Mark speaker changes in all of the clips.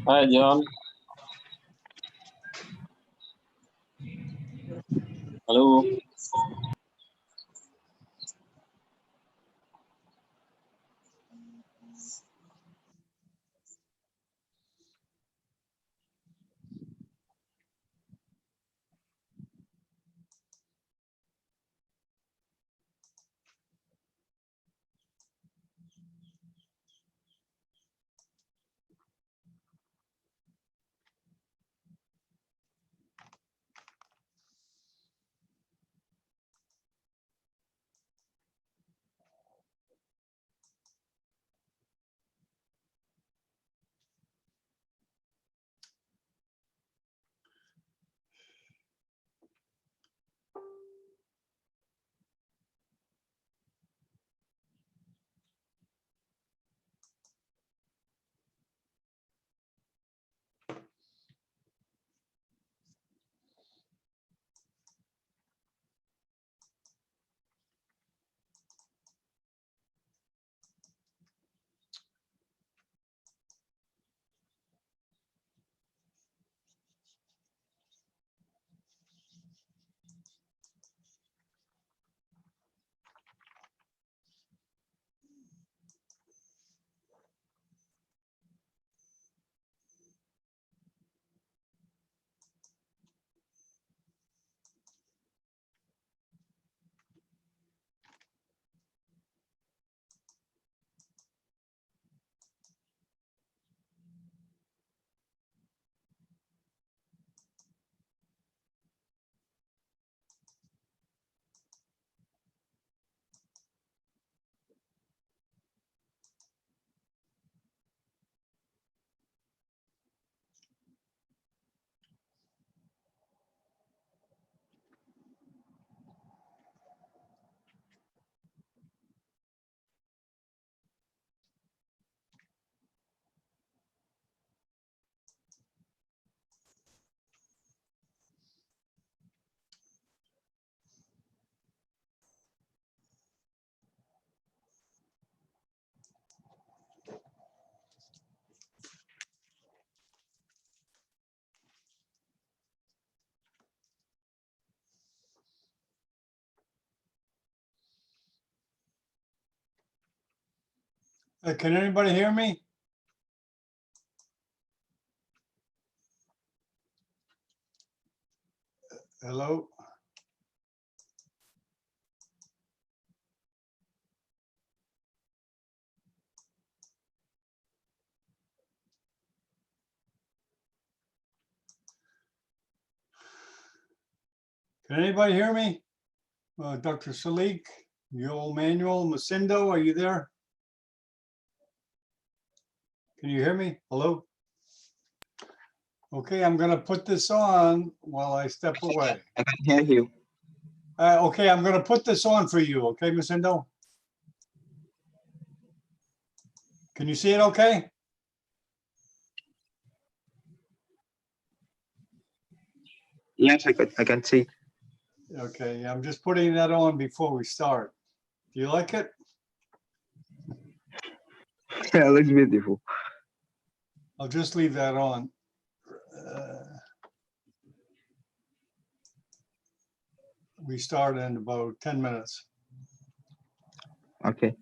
Speaker 1: Hi, John. Hello.
Speaker 2: Can anybody hear me? Hello? Can anybody hear me? Dr. Salik, Joel Manuel, Macindo, are you there? Can you hear me? Hello? Okay, I'm gonna put this on while I step away.
Speaker 3: I can hear you.
Speaker 2: Okay, I'm gonna put this on for you, okay, Macindo? Can you see it okay?
Speaker 3: Yes, I can see.
Speaker 2: Okay, I'm just putting that on before we start. Do you like it?
Speaker 3: Yeah, it looks beautiful.
Speaker 2: I'll just leave that on. We start in about 10 minutes.
Speaker 3: Okay.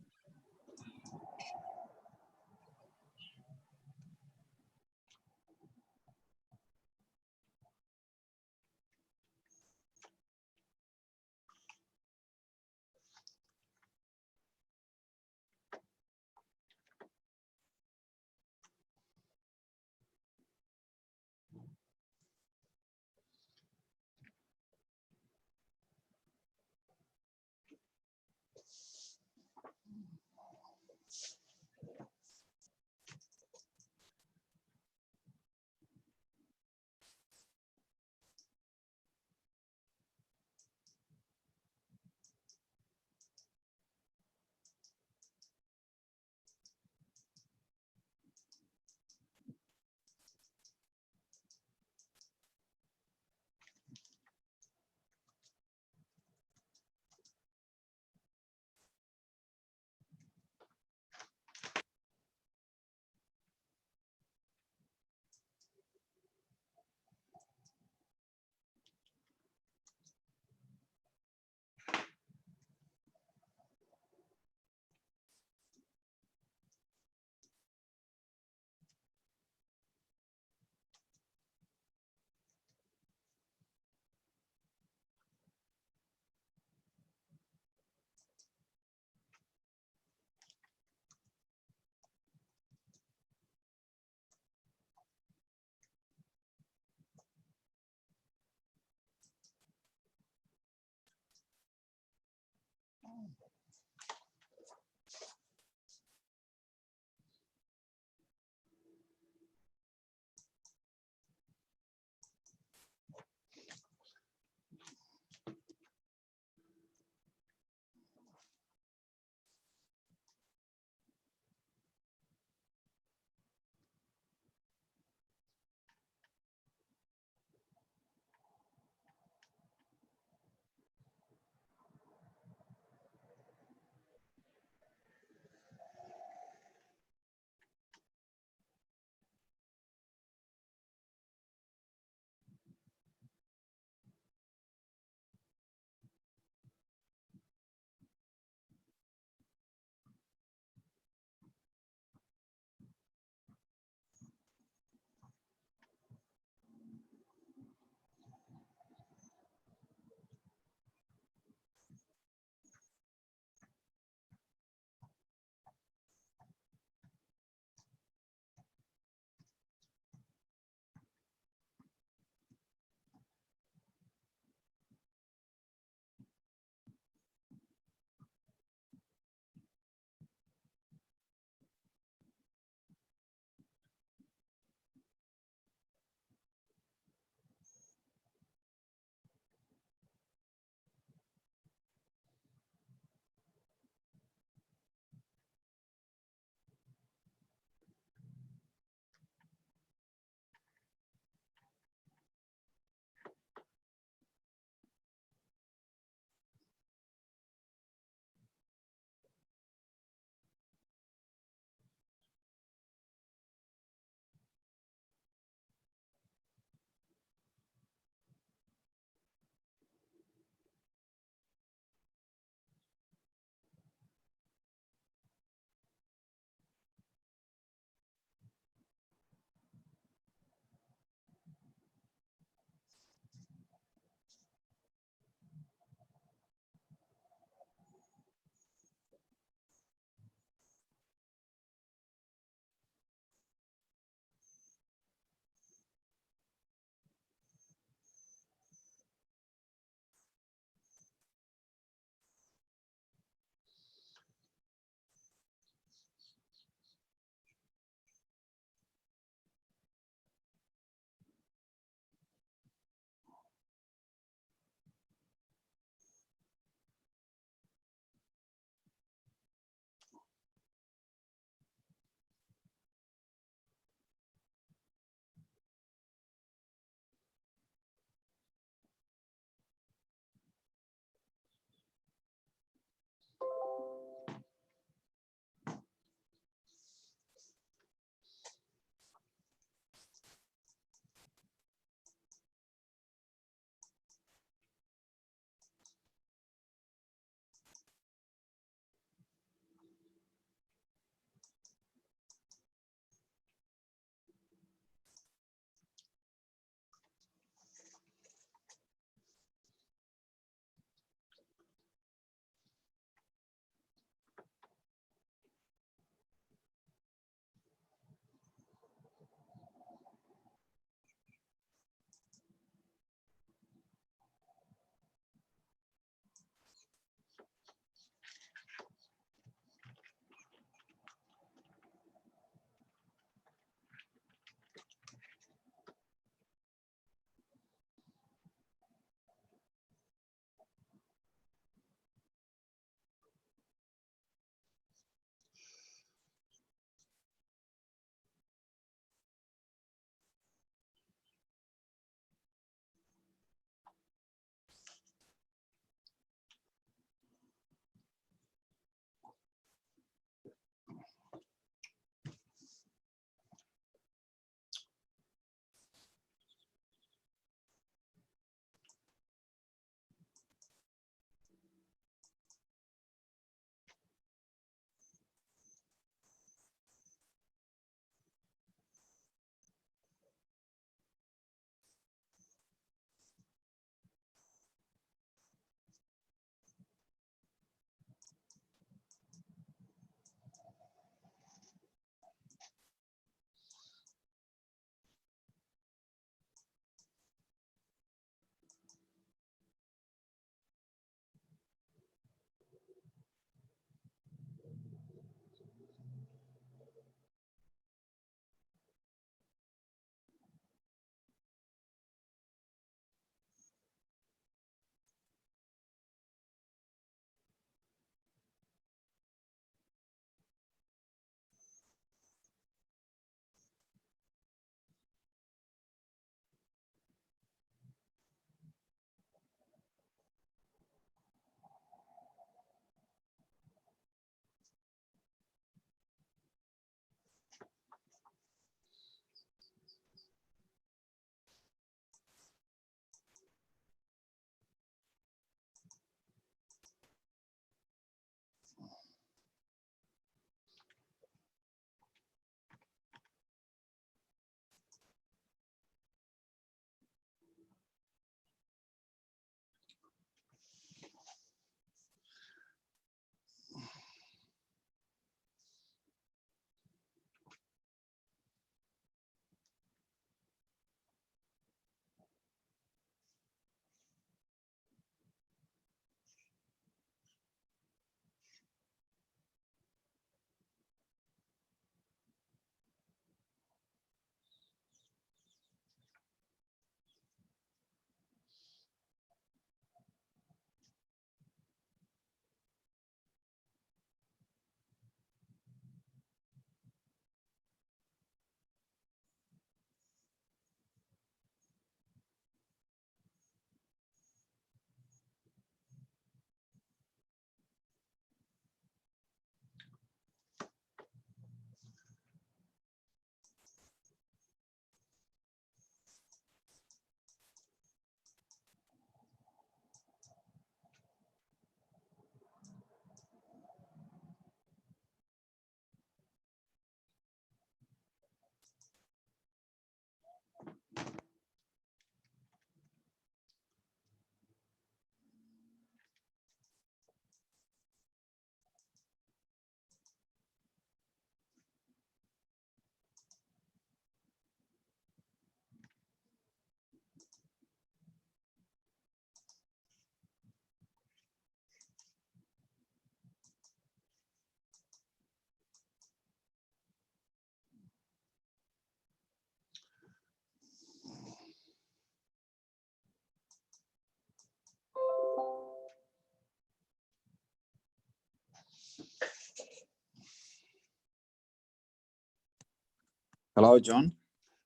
Speaker 1: Hello, John.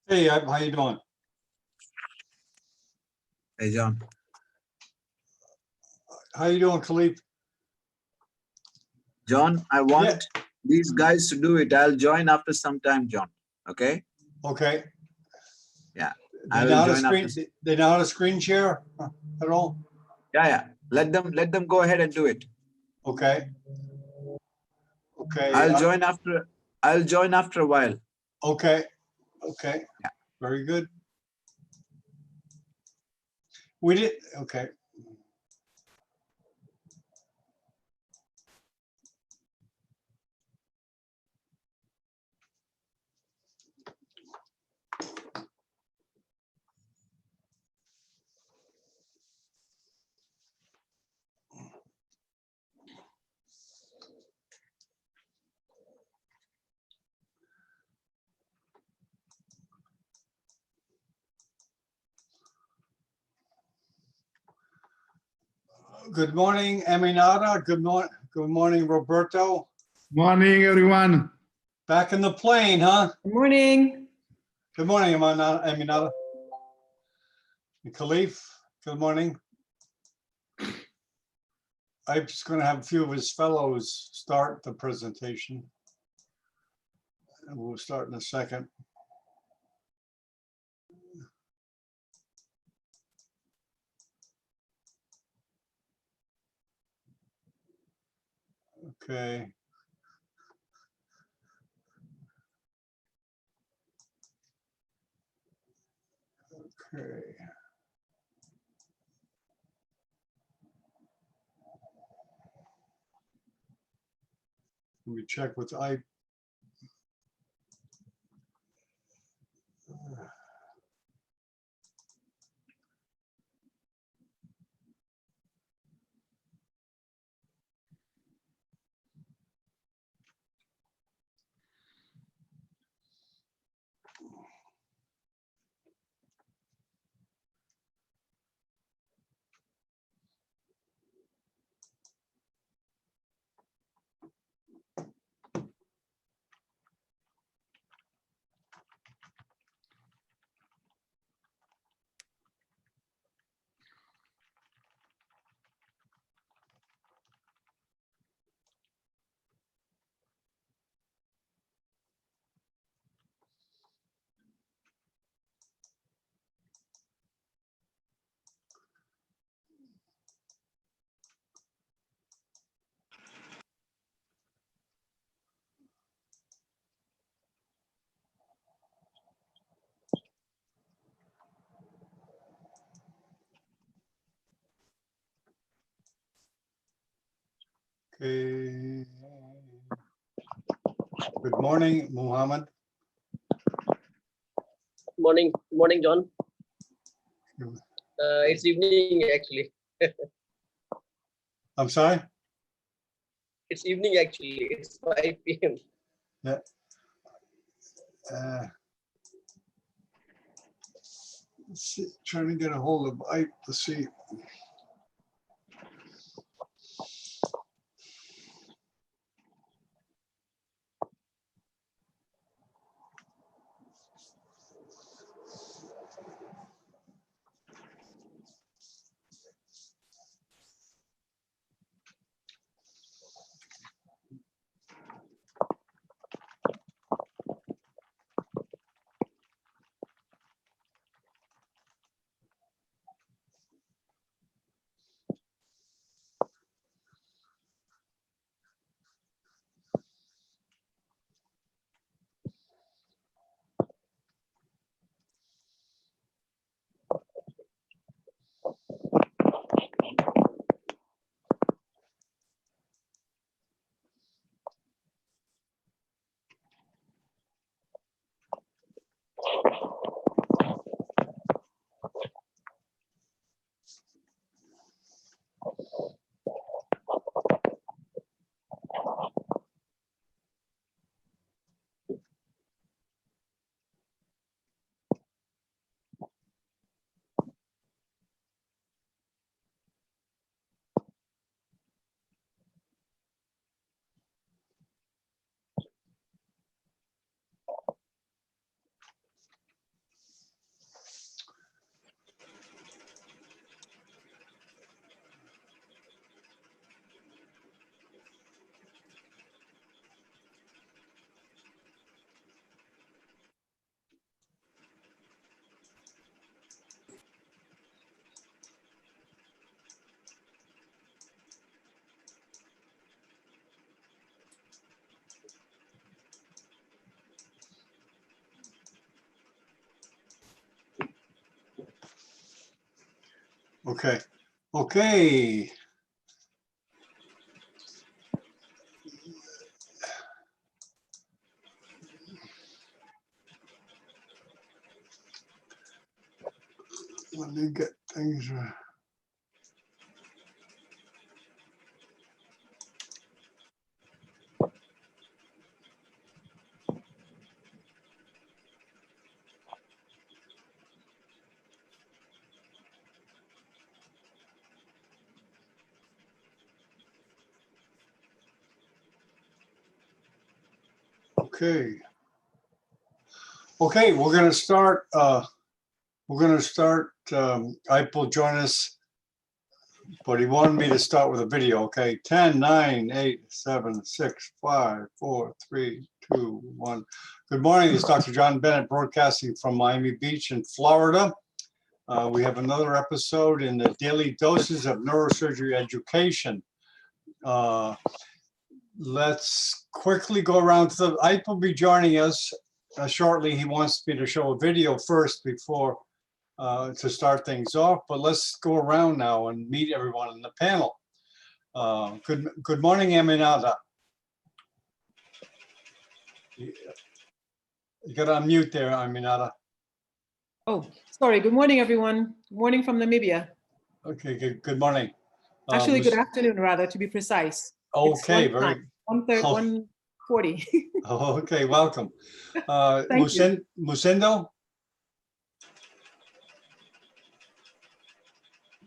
Speaker 2: Hey, how you doing?
Speaker 1: Hey, John.
Speaker 2: How you doing, Khalif?
Speaker 1: John, I want these guys to do it. I'll join after some time, John. Okay?
Speaker 2: Okay.
Speaker 1: Yeah.
Speaker 2: They
Speaker 1: I
Speaker 2: know
Speaker 1: will
Speaker 2: how to
Speaker 1: join
Speaker 2: screen.
Speaker 1: after.
Speaker 2: They know how to screen share at all?
Speaker 1: Yeah. Let them go ahead and do it.
Speaker 2: Okay. Okay.
Speaker 1: I'll join after a while.
Speaker 2: Okay. Okay.
Speaker 1: Yeah.
Speaker 2: Very good. We did. Okay. Good morning, Aminata. Good morning. Good morning, Roberto.
Speaker 4: Morning, everyone.
Speaker 2: Back in the plane, huh?
Speaker 5: Good morning.
Speaker 2: Good morning, Aminata. And Khalif, good morning. I'm just going to have a few of his fellows start the presentation. And we'll start in a second. Okay. Okay. Let me check with Okay. Good morning, Muhammad.
Speaker 6: Morning, John. It's evening actually.
Speaker 2: I'm sorry?
Speaker 6: It's evening actually. It's 5 p.m.
Speaker 2: Yeah. Trying to get a hold of Ike to see. Okay. Okay. Let me get things. Okay. Okay, we're going to start. Ike will join us, but he wanted me to start with a video. Okay, 10, 9, 8, 7, 6, 5, 4, 3, 2, 1. Good morning. It's Dr. John Bennett broadcasting from Miami Beach in Florida. We have another episode in the Daily Doses of Neurosurgery Education. Let's quickly go around to the, Ike will be joining us shortly. He wants me to show a video first before to start things off, but let's go around now and meet everyone in the panel. Good morning, Aminata. You got to unmute there, Aminata.
Speaker 5: Oh, sorry. Good morning, everyone. Good morning from Namibia.
Speaker 2: Okay, good morning.
Speaker 5: Actually, good afternoon, rather, to be precise.
Speaker 2: Okay,
Speaker 5: it's
Speaker 2: very.
Speaker 5: 1:40.
Speaker 2: Okay, welcome.
Speaker 5: Thank you.
Speaker 2: Musendo?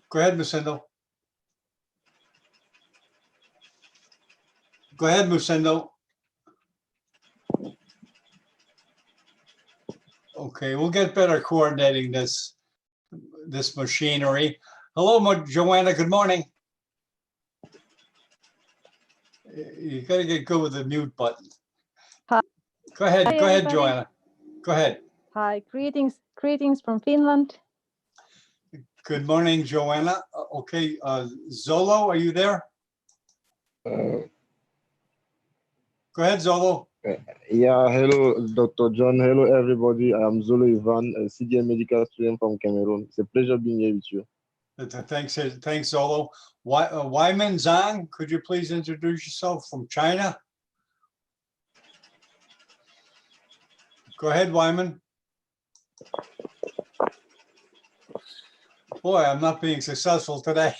Speaker 2: Go ahead, Musendo. Go ahead, Musendo. Okay, we'll get better coordinating this machinery. Hello, Joanna. Good morning. You got to get good with the mute button.
Speaker 7: Hi.
Speaker 2: Go ahead,
Speaker 7: Hi,
Speaker 2: go ahead,
Speaker 7: everybody.
Speaker 2: Joanna. Go ahead.
Speaker 7: Hi, greetings from Finland.
Speaker 2: Good morning, Joanna. Okay, Zolo, are you there? Go ahead, Zolo.
Speaker 3: Yeah, hello, Dr. John. Hello, everybody. I am Zolo Ivan, a CDM medical student from Cameroon. It's a pleasure being here with you.
Speaker 2: Thanks, Zolo. Wyman Zhang, could you please introduce yourself from China? Go ahead, Wyman. Boy, I'm not being successful today.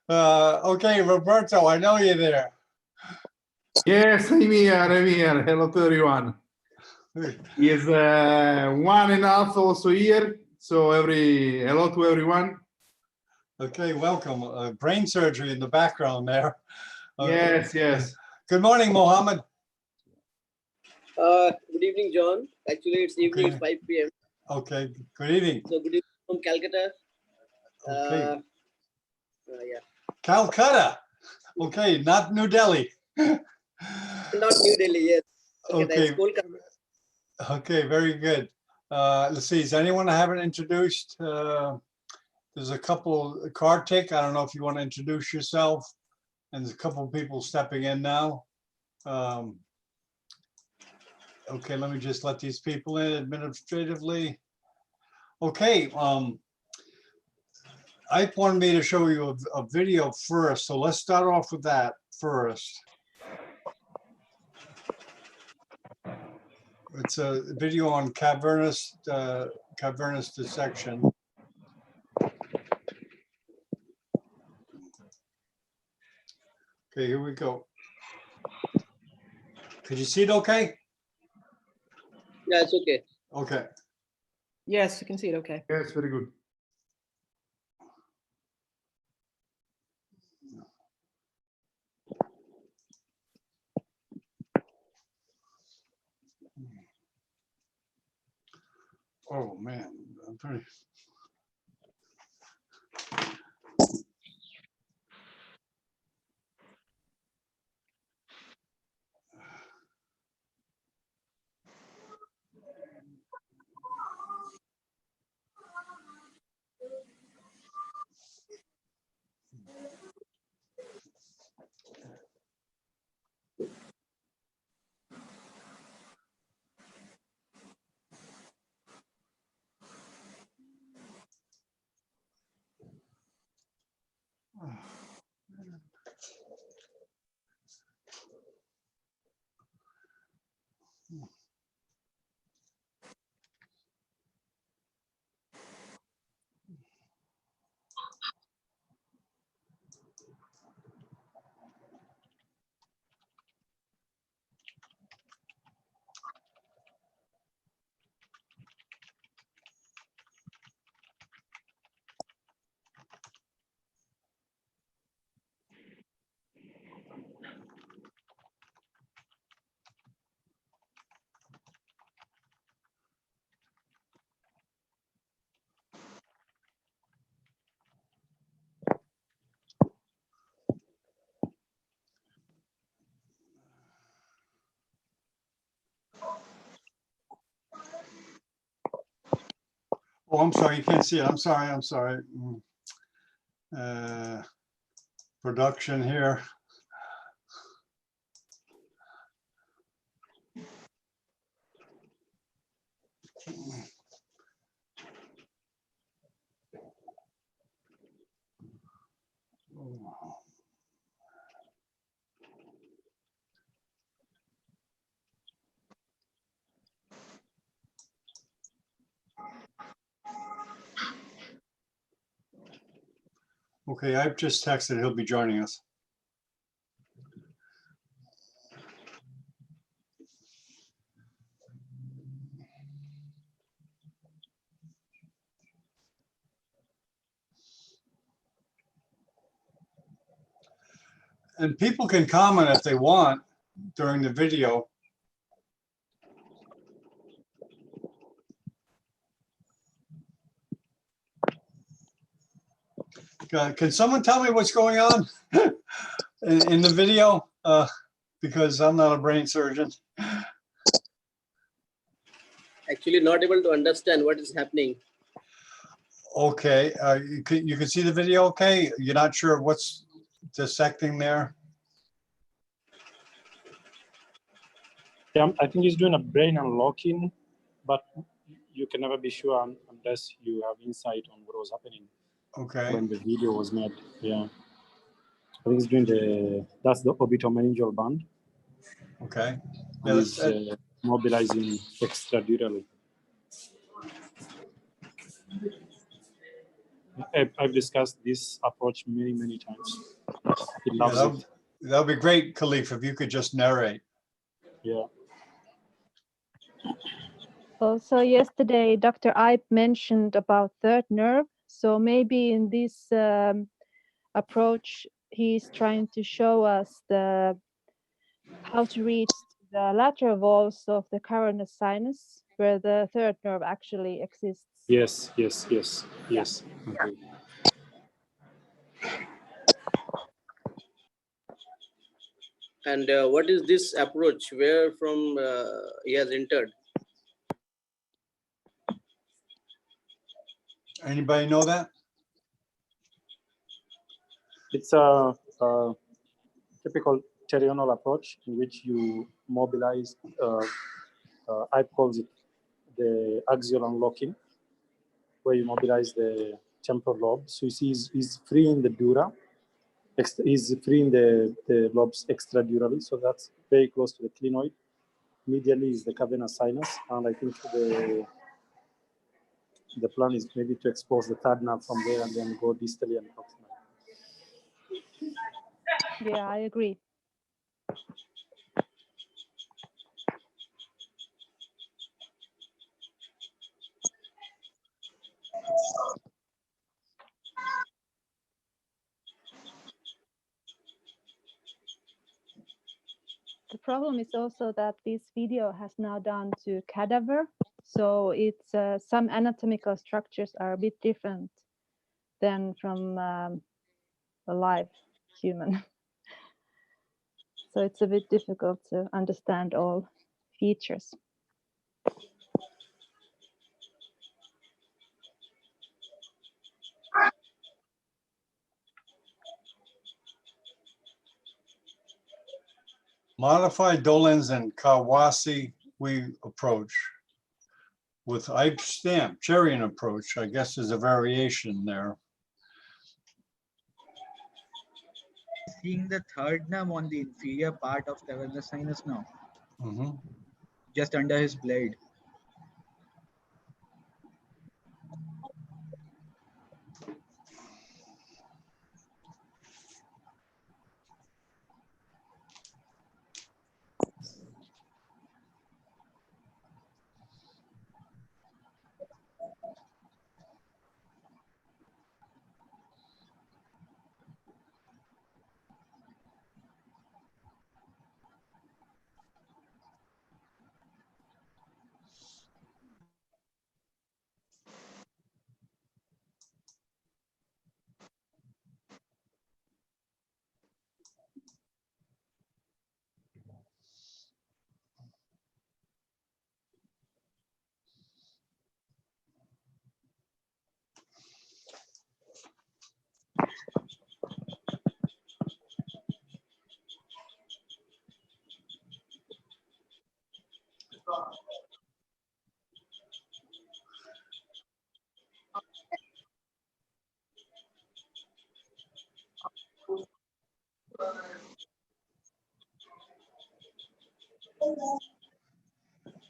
Speaker 2: Okay, Roberto, I know you're there.
Speaker 4: Yes, I'm here. Hello to everyone. Is 1.5 also here. So hello to everyone.
Speaker 2: Okay, welcome. Brain surgery in the background there.
Speaker 4: Yes.
Speaker 2: Good morning, Mohammed.
Speaker 6: Good evening, John. Actually, it's evening, it's 5 p.m.
Speaker 2: Okay, good evening.
Speaker 6: So good evening from Calcutta.
Speaker 2: Okay.
Speaker 6: Yeah.
Speaker 2: Calcutta. Okay, not New Delhi.
Speaker 6: Not New Delhi, yes.
Speaker 2: Okay.
Speaker 6: That's Kolkata.
Speaker 2: Okay, very good. Let's see, is anyone I haven't introduced? There's a couple, Kartik, I don't know if you want to introduce yourself. And there's a couple of people stepping in now. Okay, let me just let these people in administratively. Okay, Ike wanted me to show you a video first, so let's start off with that first. It's a video on cavernous dissection. Okay, here we go. Could you see it okay?
Speaker 6: Yeah, it's okay.
Speaker 2: Okay.
Speaker 5: Yes, you can see it. Okay.
Speaker 4: Yes, very good.
Speaker 2: Oh, man, I'm pretty. Oh, I'm sorry, you can't see it. I'm sorry, I'm sorry. Production here. Okay, I've just texted, he'll be joining us. And people can comment if they want during the video. Can someone tell me what's going on in the video? Because I'm not a brain surgeon.
Speaker 6: Actually, not able to understand what is happening.
Speaker 2: Okay, you can see the video okay? You're not sure what's dissecting there?
Speaker 8: Yeah, I think he's doing a brain unlocking, but you can never be sure unless you have insight on what was happening
Speaker 2: Okay,
Speaker 8: when the video was made. Yeah, I think he's doing that's the orbitomeningeal band,
Speaker 2: okay. Yeah,
Speaker 8: and he's mobilizing extradurally. I've discussed this approach many times. He loves it.
Speaker 2: That would be great, Khalif, if you could just narrate.
Speaker 8: Yeah.
Speaker 7: Also, yesterday, Dr. Ipe mentioned about third nerve. So maybe in this approach, he's trying to show us how to reach the lateral walls of the coronary sinus, where the third nerve actually exists.
Speaker 8: Yes. Okay.
Speaker 6: And what is this approach? Where from he has entered?
Speaker 2: Anybody know that?
Speaker 8: It's a typical pterional approach in which you mobilize, I calls it the axial unlocking, where you mobilize the temporal lobe. So you see he's freeing the dura, he's freeing the lobes extradurally, so that's very close to the clinoid. Medially is the cavernous sinus, and I think the plan is maybe to expose the third nerve from there and then go distally and proximally.
Speaker 7: Yeah, I agree. The problem is also that this video has now done to cadaver, so it's some anatomical structures are a bit different than from a live human. So it's a bit difficult to understand all features.
Speaker 2: Modified Dolenz and Kawase we approach with Ipe stamp, Cherian approach, I guess is a variation there.
Speaker 9: Seeing the third nerve on the inferior part of the sinus now,
Speaker 2: Mhm.
Speaker 9: just under his blade.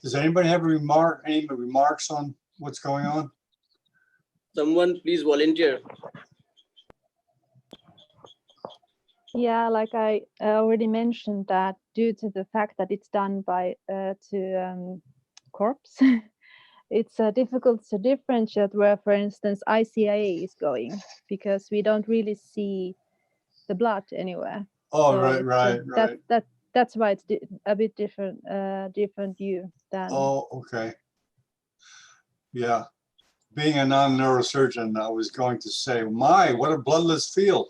Speaker 2: Does anybody have any remarks on what's going on?
Speaker 6: Someone please volunteer.
Speaker 7: Yeah, like I already mentioned that due to the fact that it's done by corpse, it's difficult to differentiate where, for instance, ICIA is going because we don't really see the blood anywhere.
Speaker 2: Oh,
Speaker 7: So
Speaker 2: right,
Speaker 7: it's,
Speaker 2: right, right.
Speaker 7: That's why it's a bit different view than.
Speaker 2: Oh, okay. Yeah. Being a non-neurosurgeon, I was going to say, my, what a bloodless field.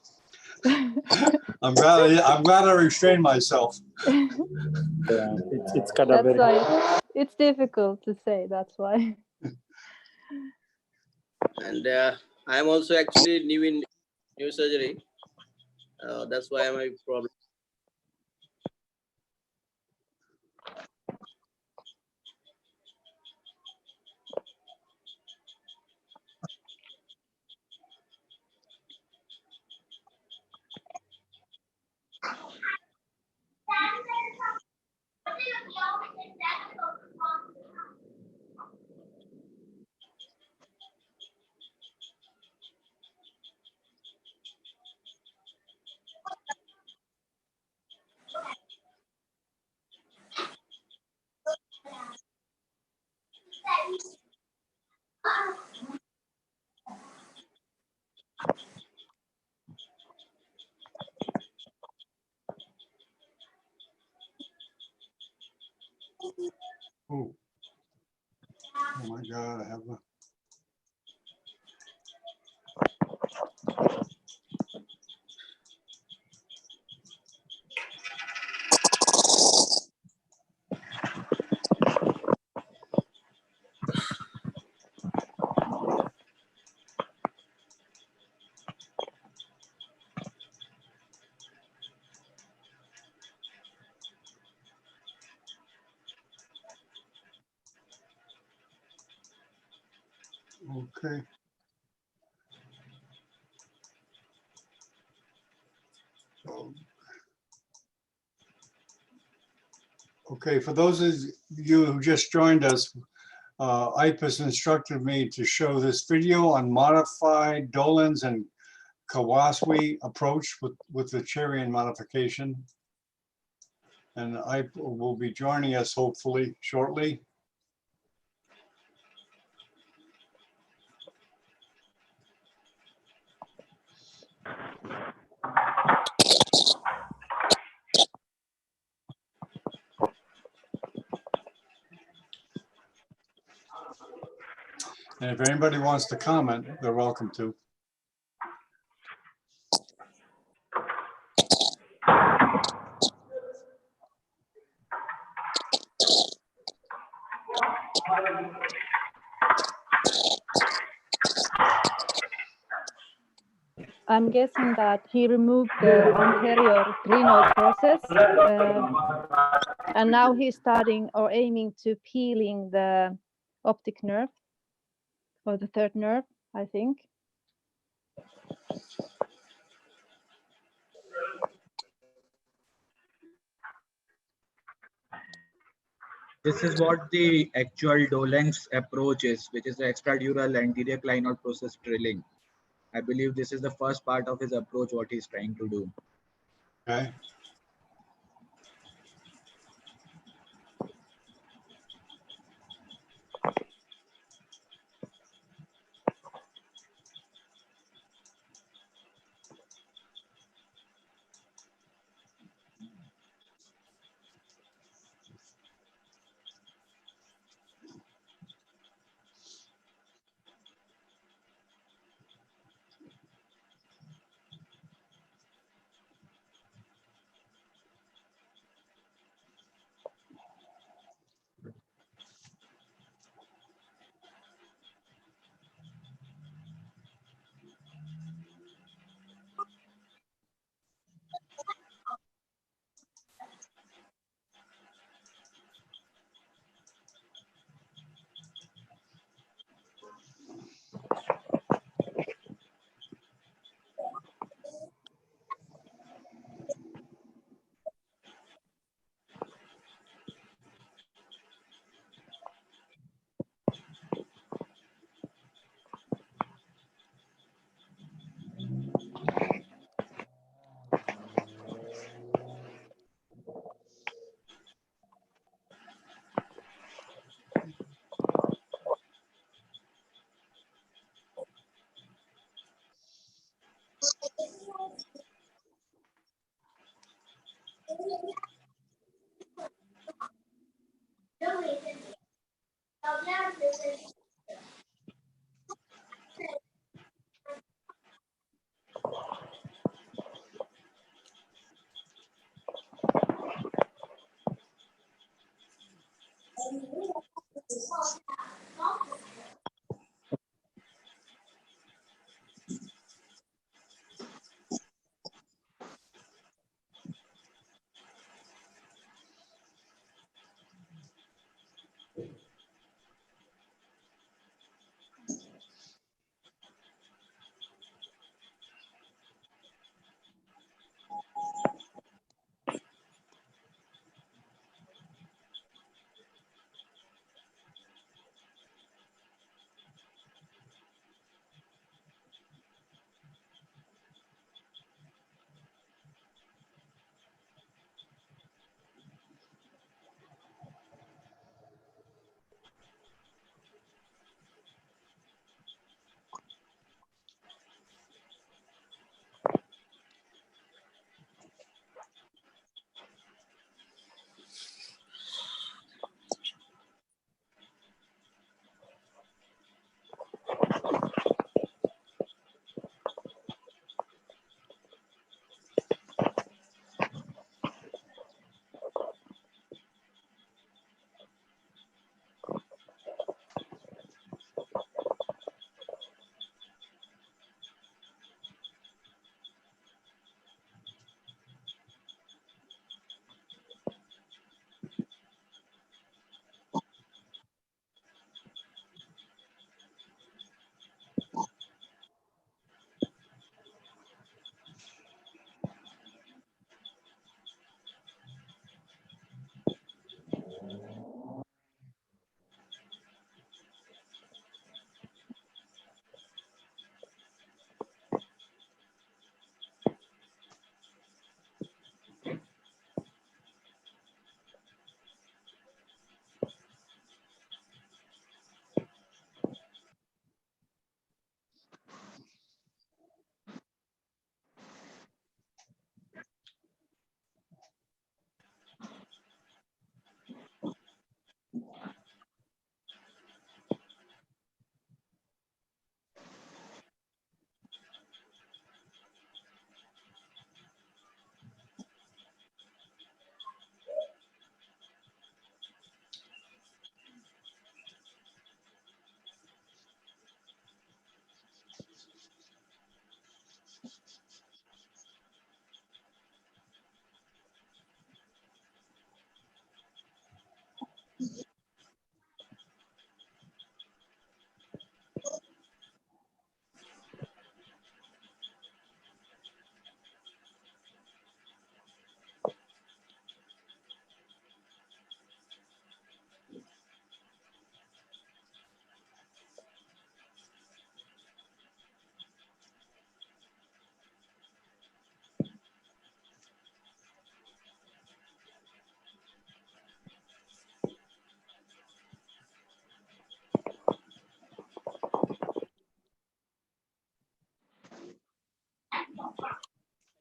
Speaker 2: I'm glad I restrained myself.
Speaker 8: Yeah, it's kind of
Speaker 7: That's
Speaker 8: very
Speaker 7: why it's difficult to say. That's why.
Speaker 6: And I am also actually new in neurosurgery. That's why my problem.
Speaker 2: Oh, oh my God, I have a. Okay. Okay, for those of you who just joined us, IPAS instructed me to show this video on modified Dolan's and Kawasaki approach with the Cherian modification. And IPA will be joining us hopefully shortly. And if anybody wants to comment, they're welcome to.
Speaker 7: I'm guessing that he removed the anterior glenoid process, and now he's starting or aiming to peeling the optic nerve or the third nerve, I think.
Speaker 9: This is what the actual Dolan's approach is, which is the extradural anterior clinoid process drilling. I believe this is the first part of his approach, what he's trying to do.
Speaker 2: Okay.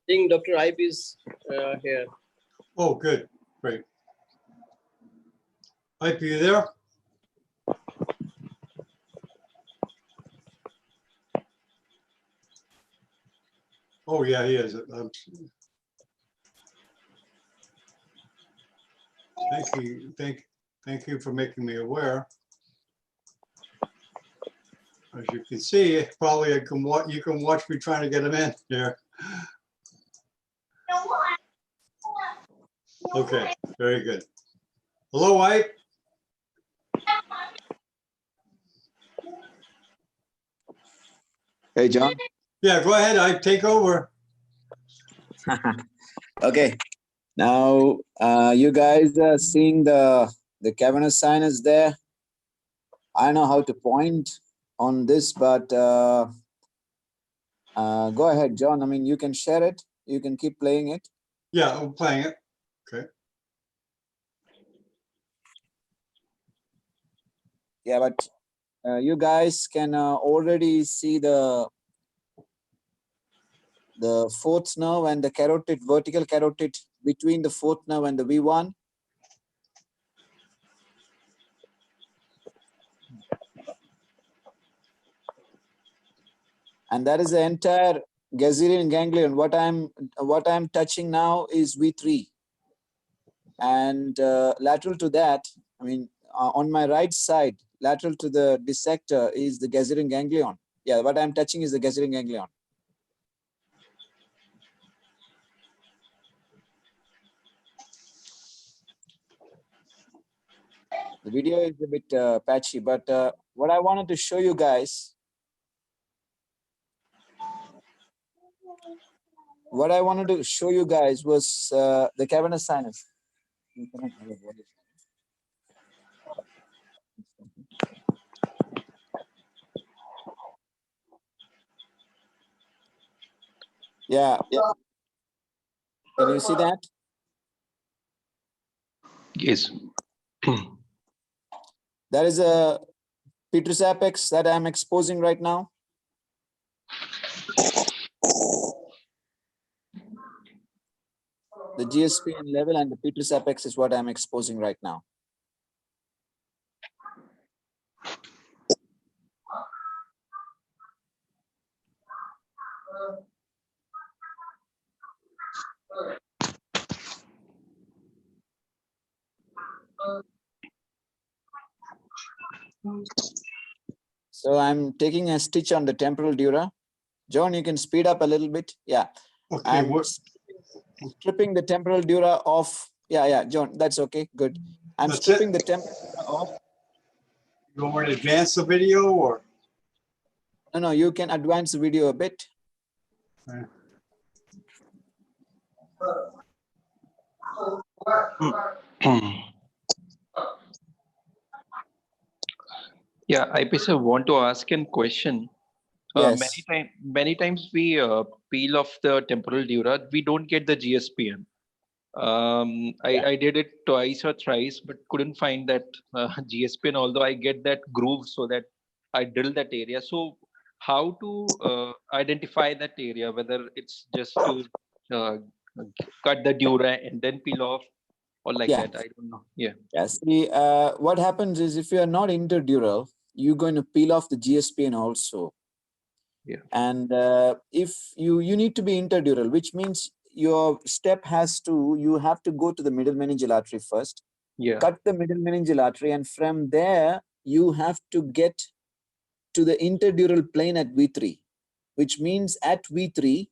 Speaker 6: I think Dr. Ipe is here.
Speaker 2: Oh, good, great. Ike, are you there? Oh, yeah, he is. Thank you, thank you for making me aware. As you can see, probably you can watch me trying to get him in here. Okay, very good. Hello, Ike.
Speaker 1: Hey, John.
Speaker 2: Yeah, go ahead, Ike, take over.
Speaker 1: Okay. Now, you guys are seeing the cavernous sinus there. I know how to point on this, but go ahead, John. I mean, you can share it. You can keep playing it.
Speaker 2: Yeah, I'm playing it. Okay.
Speaker 1: Yeah, but you guys can already see the the fourth nerve and the carotid, vertical carotid between the fourth nerve and the V1. And that is the entire Gazerian ganglion. What I'm touching now is V3. And lateral to that, I mean, on my right side, lateral to the dissector is the Gazerian ganglion. Yeah, what I'm touching is the Gazerian ganglion. The video is a bit patchy, but what I wanted to show you guys, was the cavernous sinus. Yeah. Can you see that?
Speaker 10: Yes.
Speaker 1: That is a petrous apex that I'm exposing right now. The GSPN level and the petrous apex is what I'm exposing right now. So I'm taking a stitch on the temporal dura. John, you can speed up a little bit. Yeah.
Speaker 2: Okay,
Speaker 1: I'm stripping the temporal dura off. Yeah, John, that's okay. Good. I'm
Speaker 2: That's
Speaker 1: stripping
Speaker 2: it?
Speaker 1: the temporal dura off.
Speaker 2: You want me to advance the video or?
Speaker 1: No, you can advance the video a bit.
Speaker 2: Okay.
Speaker 10: Yeah, I basically want to ask a question.
Speaker 1: Yes.
Speaker 10: Many times we peel off the temporal dura, we don't get the GSPM. I did it twice or thrice, but couldn't find that GSPN, although I get that groove so that I drill that area. So how to identify that area, whether it's just to cut the dura and then peel off or like that? I don't know. Yeah.
Speaker 1: See, what happens is if you are not interdural, you're going to peel off the GSPN also.
Speaker 10: Yeah.
Speaker 1: And if you need to be interdural, which means your step you have to go to the middle meningeal artery first.
Speaker 10: Yeah.
Speaker 1: Cut the middle meningeal artery, and from there you have to get to the interdural plane at V3, which means at V3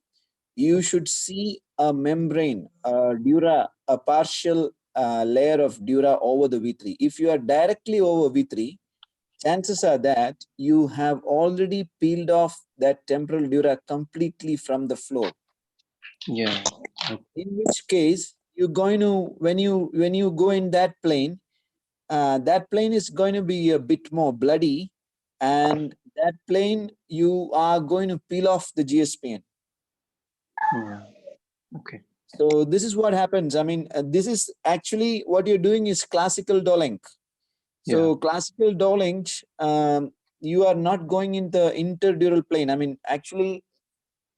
Speaker 1: you should see a membrane, a dura, a partial layer of dura over the V3. If you are directly over V3, chances are that you have already peeled off that temporal dura completely from the floor.
Speaker 10: Yeah.
Speaker 1: In which case, you're going to, when you go in that plane is going to be a bit more bloody, and that plane you are going to peel off the GSPN.
Speaker 10: Okay.
Speaker 1: So this is what happens. I mean, this is actually what you're doing is classical Dolenk. So classical Dolenk, you are not going in the interdural plane. I mean, actually,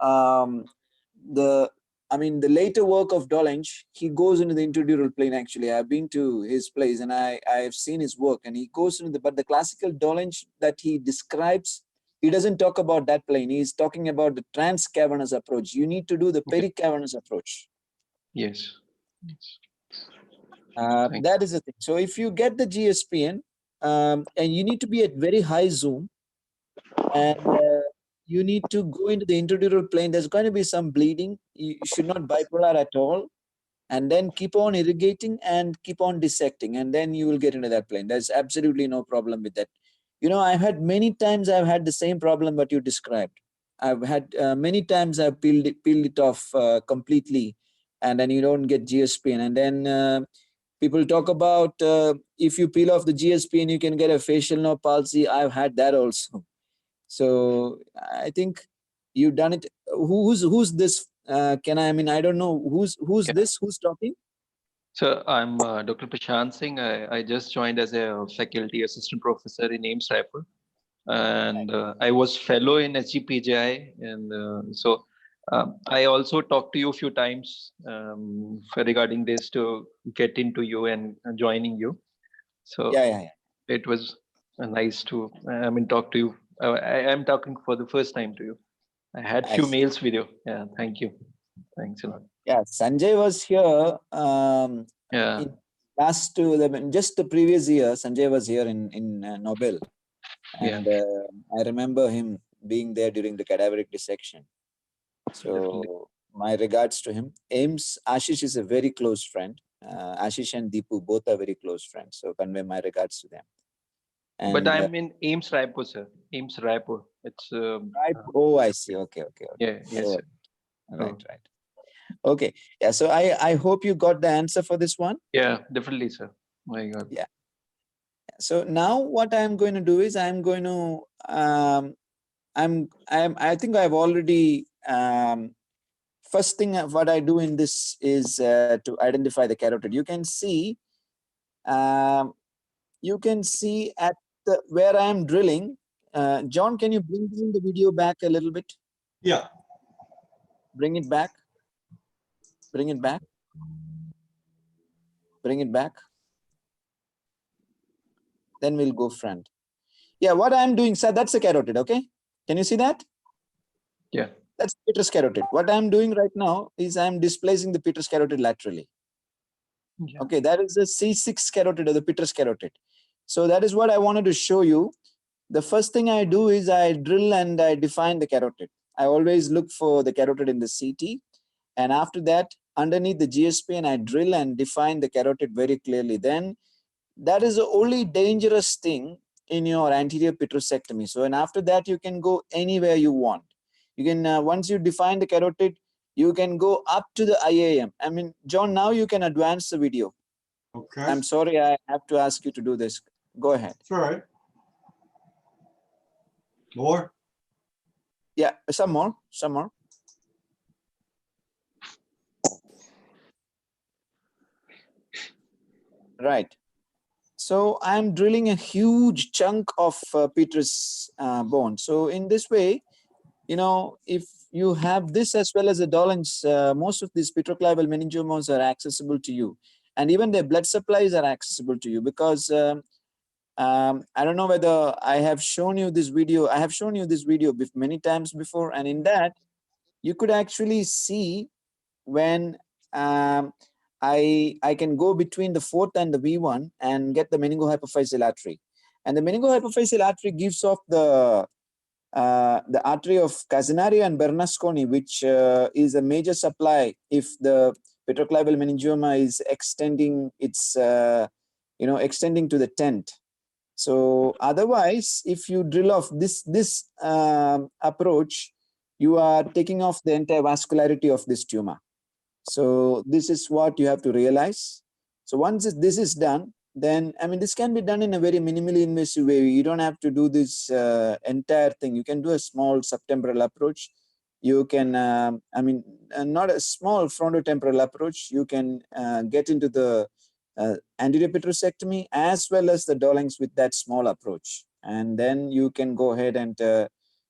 Speaker 1: the later work of Dolenk, he goes into the interdural plane. Actually, I've been to his place and I've seen his work, and he goes into but the classical Dolenk that he describes, he doesn't talk about that plane. He's talking about the transcavernous approach. You need to do the pericavernous approach.
Speaker 10: Yes.
Speaker 1: That is the thing. So if you get the GSPN, and you need to be at very high zoom, and you need to go into the interdural plane, there's going to be some bleeding. You should not bipolar at all, and then keep on irrigating and keep on dissecting, and then you will get into that plane. There's absolutely no problem with that. You know, I've had many times I've had the same problem what you described. I've had many times I've peeled it off completely, and then you don't get GSPN, and then people talk about if you peel off the GSPN, you can get a facial nerve palsy. I've had that also. So I think you've done it. Who's this? I mean, I don't know who's this. Who's talking?
Speaker 10: So I'm Dr. Prashant Singh. I just joined as a faculty assistant professor in AIMS Raipur, and I was fellow in SGPJI, and so I also talked to you a few times regarding this to get into you and joining you. So
Speaker 1: Yeah.
Speaker 10: it was nice to talk to you. I am talking for the first time to you. I had
Speaker 1: I
Speaker 10: few
Speaker 1: see.
Speaker 10: mails with you. Yeah, thank you. Thanks a lot.
Speaker 1: Yeah, Sanjay was here
Speaker 10: Yeah,
Speaker 1: in just the previous year. Sanjay was here in Nobel,
Speaker 10: yeah,
Speaker 1: and I remember him being there during the cadaveric dissection.
Speaker 10: definitely.
Speaker 1: So my regards to him. Ames Ashish is a very close friend. Ashish and Deepu both are very close friends. So convey my regards to them.
Speaker 10: But
Speaker 1: And
Speaker 10: I'm in Ames Raipur, sir. Ames Raipur. It's
Speaker 1: right. Oh, I see. Okay.
Speaker 10: yeah, yes,
Speaker 1: Oh,
Speaker 10: sir.
Speaker 1: right.
Speaker 10: Oh,
Speaker 1: Okay. Yeah. So I hope you got the answer for this one.
Speaker 10: yeah, definitely, sir. My God.
Speaker 1: Yeah. So now what I'm going to do is I'm going to I think I've already first thing what I do in this is to identify the carotid. Um, you can see at where I am drilling. John, can you bring the video back a little bit?
Speaker 2: Yeah.
Speaker 1: Bring it back. Bring it back. Bring it back. Then we'll go front. Yeah, what I'm doing, sir, that's a carotid, okay? Can you see that?
Speaker 10: Yeah.
Speaker 1: That's Petrus carotid. What I'm doing right now is I'm displacing the Petrus carotid laterally.
Speaker 10: Yeah.
Speaker 1: Okay, that is the C6 carotid or the Petrus carotid. So that is what I wanted to show you. The first thing I do is I drill and I define the carotid. I always look for the carotid in the CT. And after that, underneath the GSP, and I drill and define the carotid very clearly. Then that is the only dangerous thing in your anterior petrosectomy. So, and after that, you can go anywhere you want. You can, once you define the carotid, you can go up to the IAM. I mean, John, now you can advance the video.
Speaker 2: Okay.
Speaker 1: I'm sorry, I have to ask you to do this. Go ahead.
Speaker 2: It's all right. More?
Speaker 1: Yeah, some more. Right. So I'm drilling a huge chunk of Petrus bone. So in this way, you know, if you have this as well as the Dolenz, most of these petroclival meningiomas are accessible to you. And even their blood supplies are accessible to you because I don't know whether I have shown you this video. I have shown you this video many times before. And in that, you could actually see when I can go between the fourth and the V1 and get the meningohypophyseal artery. And the meningohypophyseal artery gives off the artery of Casanari and Bernasconi, which is a major supply if the petroclival meningioma is extending its, extending to the tent. So otherwise, if you drill off this approach, you are taking off the entire vascularity of this tumor. So this is what you have to realize. So once this is done, then, I mean, this can be done in a very minimally invasive way. You don't have to do this entire thing. You can do a small subtemporal approach. You can, not a small frontotemporal approach. You can get into the anterior petrosectomy as well as the Dolenz with that small approach. And then you can go ahead and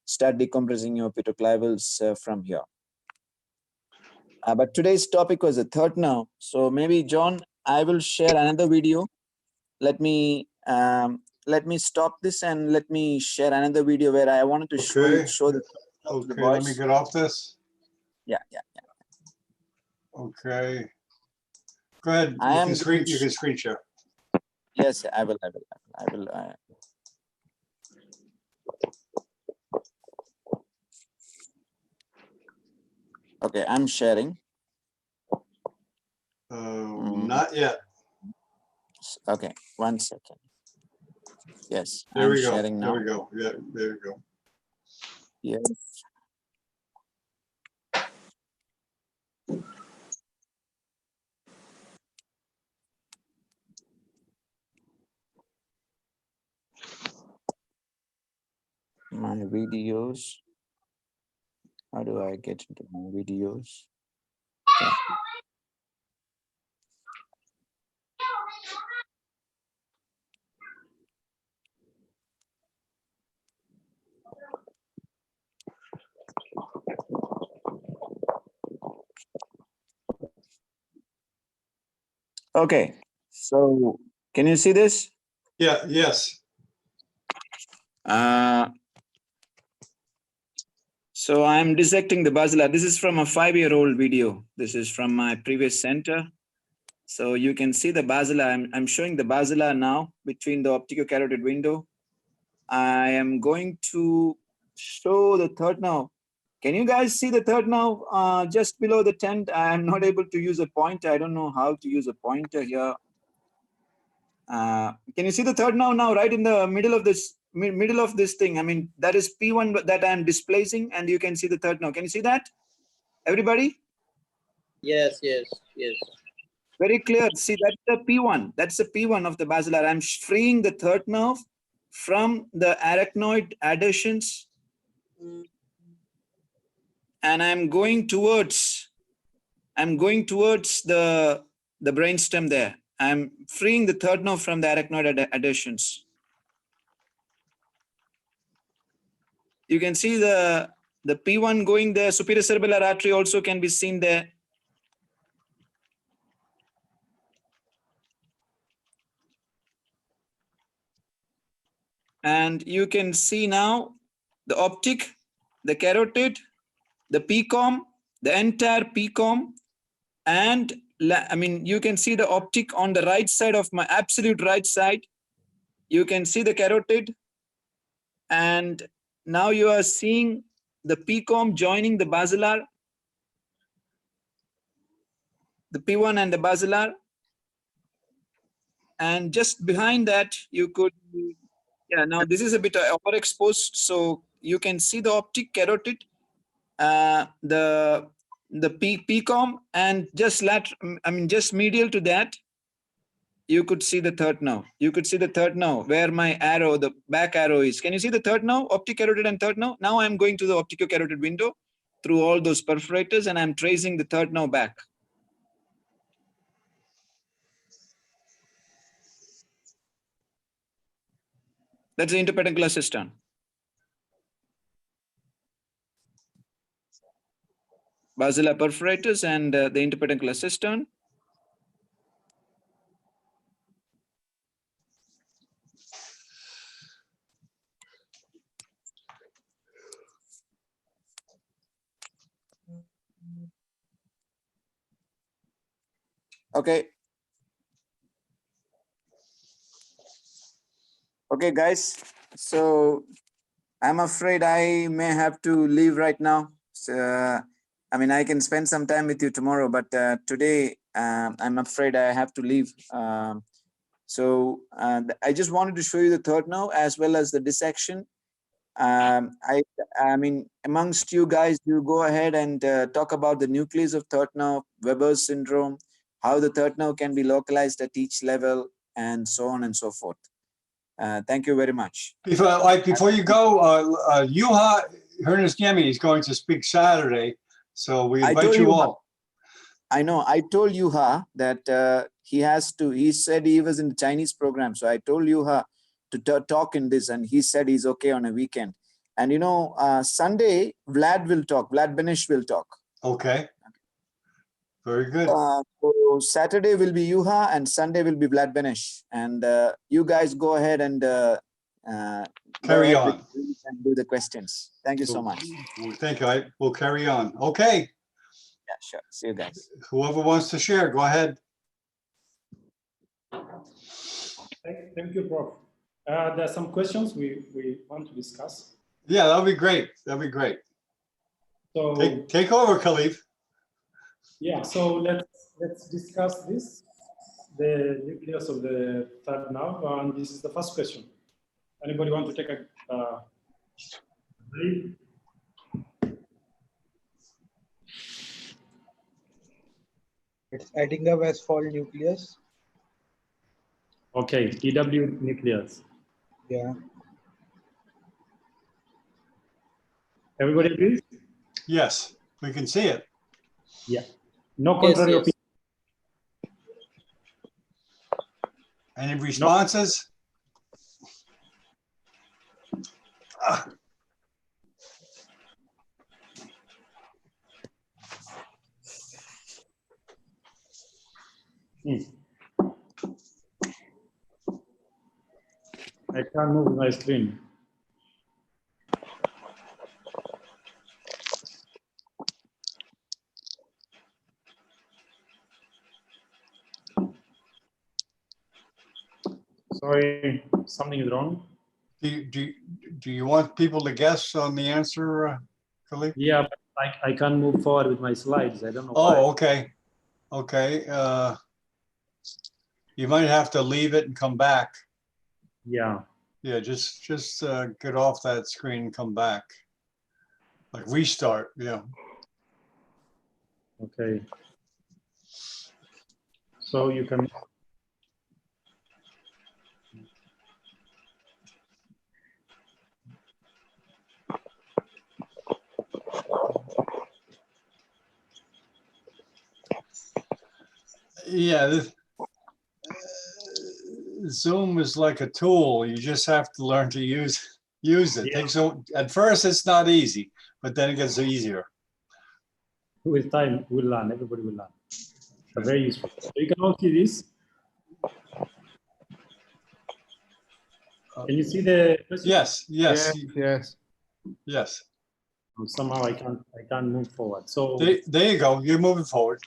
Speaker 1: start decompressing your petroclivals from here. But today's topic was the third now. So maybe, John, I will share another video. Let me stop this and let me share another video where I wanted to show the
Speaker 2: Okay,
Speaker 1: boys.
Speaker 2: let me get off this.
Speaker 1: Yeah.
Speaker 2: Okay. Go ahead. You can screen share.
Speaker 1: Yes, I will. Okay, I'm sharing.
Speaker 2: Not yet.
Speaker 1: Okay, 1 second. Yes,
Speaker 2: There
Speaker 1: I'm
Speaker 2: we go.
Speaker 1: sharing now.
Speaker 2: There we go. Yeah, there we go.
Speaker 1: Yes. My videos. How do I get into my videos? Okay. Okay, so can you see this?
Speaker 2: Yeah, yes.
Speaker 1: So I'm dissecting the basilar. This is from a 5-year-old video. This is from my previous center. So you can see the basilar. I'm showing the basilar now between the opticocarotid window. I am going to show the third now. Can you guys see the third now just below the tent? I am not able to use a pointer. I don't know how to use a pointer here. Can you see the third now right in the middle of this thing? I mean, that is P1 that I am displacing, and you can see the third now. Can you see that? Everybody?
Speaker 6: Yes, yes, yes.
Speaker 1: Very clear. See, that's the P1. That's the P1 of the basilar. I'm freeing the third nerve from the arachnoid adhesions, and I'm going towards the brainstem there. I'm freeing the third nerve from the arachnoid adhesions. You can see the P1 going there. Superior cerebellar artery also can be seen there. And you can see now the optic, the carotid, the PCOM, the entire PCOM, and I mean, you can see the optic on the right side of my absolute right side. You can see the carotid, and now you are seeing the PCOM joining the basilar, the P1 and the basilar, and just behind that you could, yeah. Now this is a bit overexposed, so you can see the optic, carotid, the PCOM, and just just medial to that, you could see the third now. You could see the third now where my arrow, the back arrow is. Can you see the third now? Optic carotid and third now. Now I'm going to the opticocarotid window through all those perforators, and I'm tracing the third now back. That's the interpeduncular cistern. Basilar perforators and the interpeduncular cistern. Okay. Okay, guys. So I'm afraid I may have to leave right now. So, I mean, I can spend some time with you tomorrow, but today I'm afraid I have to leave. I just wanted to show you the third now as well as the dissection. I mean, amongst you guys, you go ahead and talk about the nucleus of third nerve, Weber's syndrome, how the third nerve can be localized at each level, and so on and so forth. Thank you very much.
Speaker 2: Before you go, Juha Hernestiemi is going to speak Saturday, so we invite you all.
Speaker 1: I know. I told Juha that he said he was in the Chinese program. So I told Juha to talk in this, and he said he's okay on a weekend. And you know, Sunday, Vlad will talk. Vlad Benish will talk.
Speaker 2: Okay. Very good.
Speaker 1: So Saturday will be Juha and Sunday will be Vlad Benish. And you guys go ahead and
Speaker 2: carry on
Speaker 1: and do the questions. Thank you so much.
Speaker 2: Thank you. We'll carry on. Okay.
Speaker 1: Yeah, sure. See you guys.
Speaker 2: Whoever wants to share, go ahead.
Speaker 8: Thank you, Prof. There are some questions we want to discuss.
Speaker 2: Yeah, that'll be great. That'll be great.
Speaker 8: So
Speaker 2: take over, Khalif.
Speaker 8: Yeah, so let's discuss this, the nucleus of the third nerve, and this is the first question. Anybody want to take a lead?
Speaker 9: It's Edinger-Westphal nucleus.
Speaker 8: Okay, EW nucleus.
Speaker 9: Yeah.
Speaker 8: Everybody agrees?
Speaker 2: Yes, we can see it.
Speaker 8: Yeah. No contrary opinion.
Speaker 2: Any responses?
Speaker 8: I can't move my screen. Sorry, something is wrong.
Speaker 2: Do you want people to guess on the answer, Khalid?
Speaker 8: Yeah, but I can't move forward with my slides. I don't know why.
Speaker 2: Oh, okay. Okay. You might have to leave it and come back.
Speaker 8: Yeah.
Speaker 2: Yeah, just get off that screen and come back. Like restart, yeah.
Speaker 8: Okay. So you can.
Speaker 2: Yeah, Zoom is like a tool. You just have to learn to use it.
Speaker 8: Yeah.
Speaker 2: At first, it's not easy, but then it gets easier.
Speaker 8: With time, we'll learn. Everybody will learn. It's very useful. So you can all see this. Can you see the question?
Speaker 2: Yes, yes,
Speaker 4: Yes.
Speaker 2: yes.
Speaker 8: Somehow I can't move forward. So
Speaker 2: There you go. You're moving forward.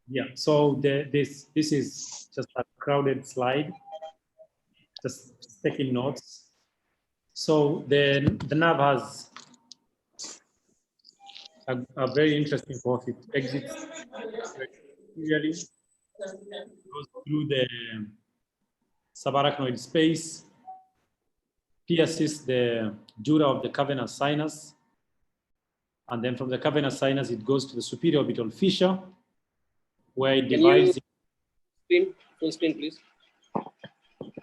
Speaker 8: yeah. So this is just a crowded slide. Just taking notes. So the nerve has a very interesting course. It exits really, goes through the subarachnoid space, pierces the dura of the cavernous sinus, and then from the cavernous sinus it goes to the superior orbital fissure, where it
Speaker 6: Can
Speaker 8: divides.
Speaker 6: you full screen, please?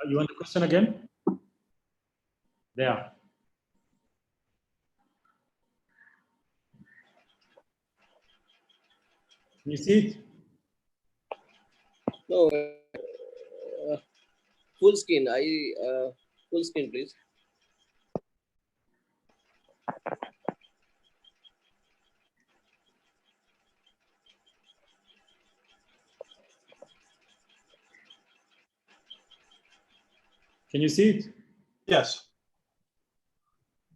Speaker 8: You want the question again? There. Can you see it?
Speaker 6: No, full screen. Full screen, please.
Speaker 8: Can you see it?
Speaker 2: Yes.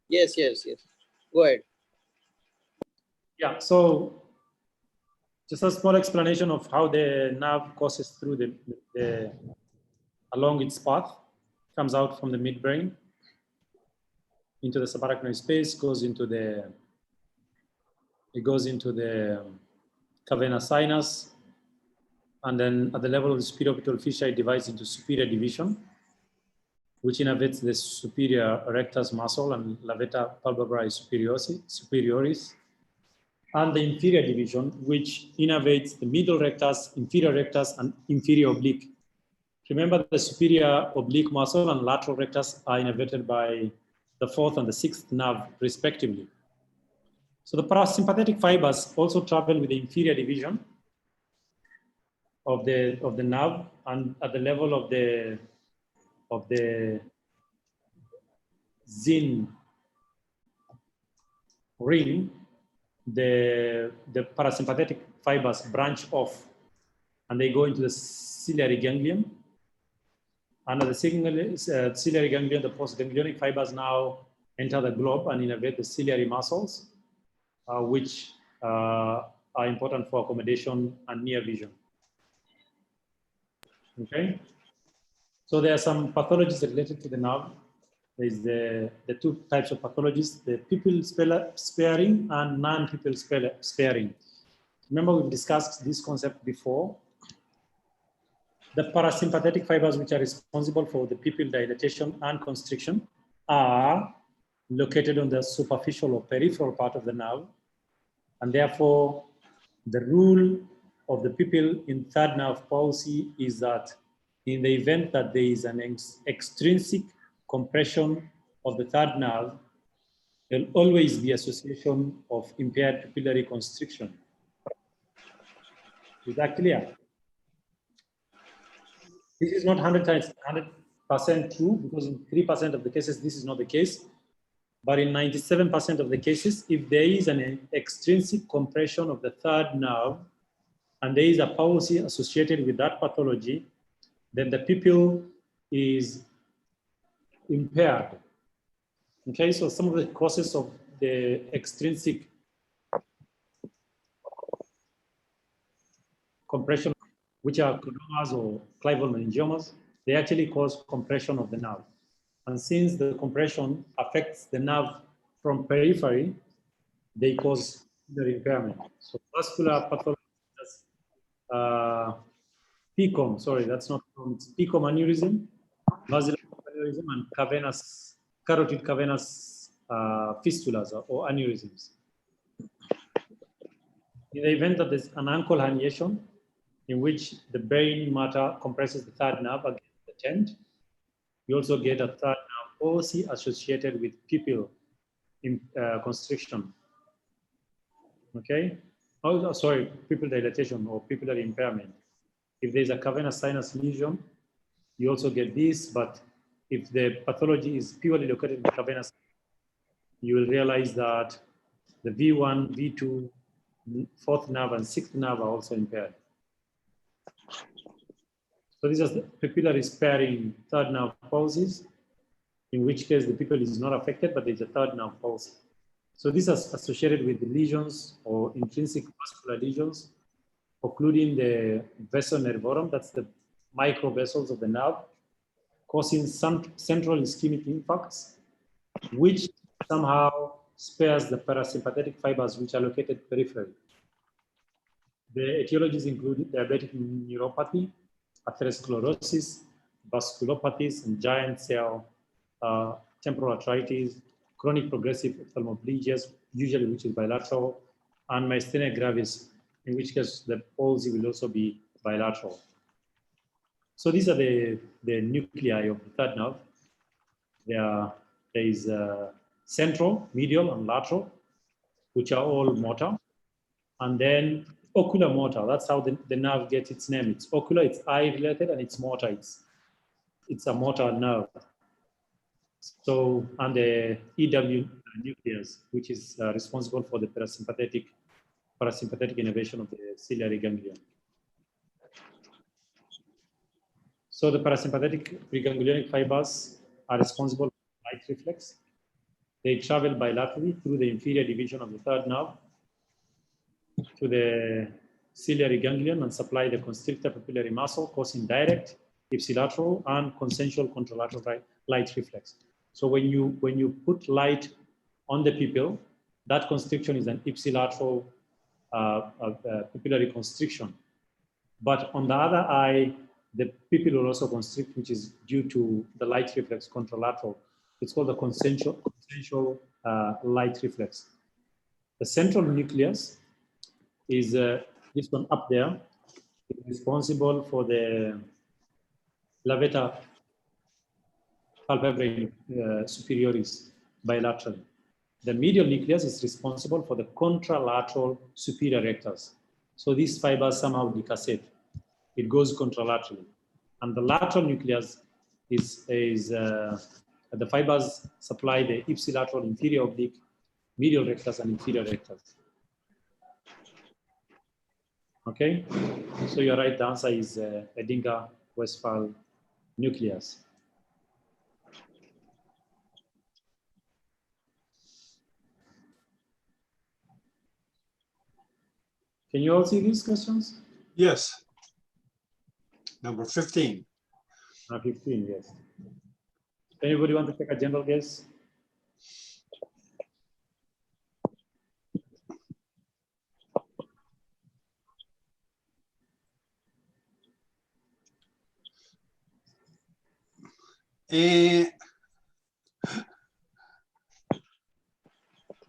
Speaker 6: Yes. Go ahead.
Speaker 8: Yeah, so just a small explanation of how the nerve courses through along its path, comes out from the midbrain into the subarachnoid space, goes into the cavernous sinus, and then at the level of the superior orbital fissure, it divides into superior division, which innervates the superior rectus muscle and levator palpebrae superioris, and the inferior division, which innervates the middle rectus, inferior rectus, and inferior oblique. Remember, the superior oblique muscle and lateral rectus are innervated by the fourth and the sixth nerve, respectively. So the parasympathetic fibers also travel with the inferior division of the nerve, and at the level of the Zinn ring, the parasympathetic fibers branch off and they go into the ciliary ganglion. Under the ciliary ganglion, the postganglionic fibers now enter the globe and innervate the ciliary muscles, which are important for accommodation and near vision. Okay, so there are some pathologies related to the nerve. There's the two types of pathologies, the pupil sparing and non-pupil sparing. Remember, we've discussed this concept before. The parasympathetic fibers, which are responsible for the pupil dilatation and constriction, are located on the superficial or peripheral part of the nerve. And therefore, the rule of the pupil in third nerve palsy is that in the event that there is an extrinsic compression of the third nerve, there will always be association of impaired pupillary constriction. Is that clear? This is not 100% true, because in 3% of the cases, this is not the case. But in 97% of the cases, if there is an extrinsic compression of the third nerve, and there is a palsy associated with that pathology, then the pupil is impaired. Okay, so some of the causes of the extrinsic compression, which are chromosomes or clival meningiomas, they actually cause compression of the nerve. And since the compression affects the nerve from periphery, they cause the impairment. So vascular pathology, PCOM, sorry, that's not it's PCOM aneurysm, basilar aneurysm, and cavernous, carotid cavernous fistulas or aneurysms. In the event that there's an ankle herniation, in which the brain matter compresses the third nerve against the tent, you also get a third nerve palsy associated with pupil constriction. Okay? Oh, sorry, pupil dilatation or pupillary impairment. If there's a cavernous sinus lesion, you also get this, but if the pathology is purely located in the cavernous, you will realize that the V1, V2, fourth nerve, and sixth nerve are also impaired. So these are the pupillary sparing third nerve palsies, in which case the pupil is not affected, but there's a third nerve palsy. So these are associated with lesions or intrinsic vascular lesions, occluding the vessel nervorum, that's the micro vessels of the nerve, causing some central ischemic infarcts, which somehow spares the parasympathetic fibers which are located peripherally. The etiologies include diabetic neuropathy, atherosclerosis, vasculopathies, and giant cell temporal arthritis, chronic progressive ophthalmoplegias, usually which is bilateral, and myasthenia gravis, in which case the palsy will also be bilateral. So these are the nuclei of the third nerve. There is central, medial, and lateral, which are all motor. And then ocular motor, that's how the nerve gets its name. It's ocular, it's eye related, and it's motor, it's a motor nerve. So, and the EW nucleus, which is responsible for the parasympathetic innervation of the ciliary ganglion. So the parasympathetic preganglionic fibers are responsible for light reflex. They travel bilaterally through the inferior division of the third nerve to the ciliary ganglion and supply the constrictor pupillary muscle, causing direct ipsilateral and consensual contralateral light reflex. So when you put light on the pupil, that constriction is an ipsilateral pupillary constriction. But on the other eye, the pupil will also constrict, which is due to the light reflex contralateral. It's called the consensual light reflex. The central nucleus is this one up there. It's responsible for the levator palpebrae superioris bilaterally. The medial nucleus is responsible for the contralateral superior rectus. So these fibers somehow decassate. It goes contralaterally. And the lateral nucleus is the fibers supply the ipsilateral inferior oblique, medial rectus, and inferior rectus. Okay, so you're right, the answer is Edinger-Westphal nucleus. Can you all see these questions?
Speaker 2: Yes. Number 15.
Speaker 8: 15, yes. Anybody want to take a general guess?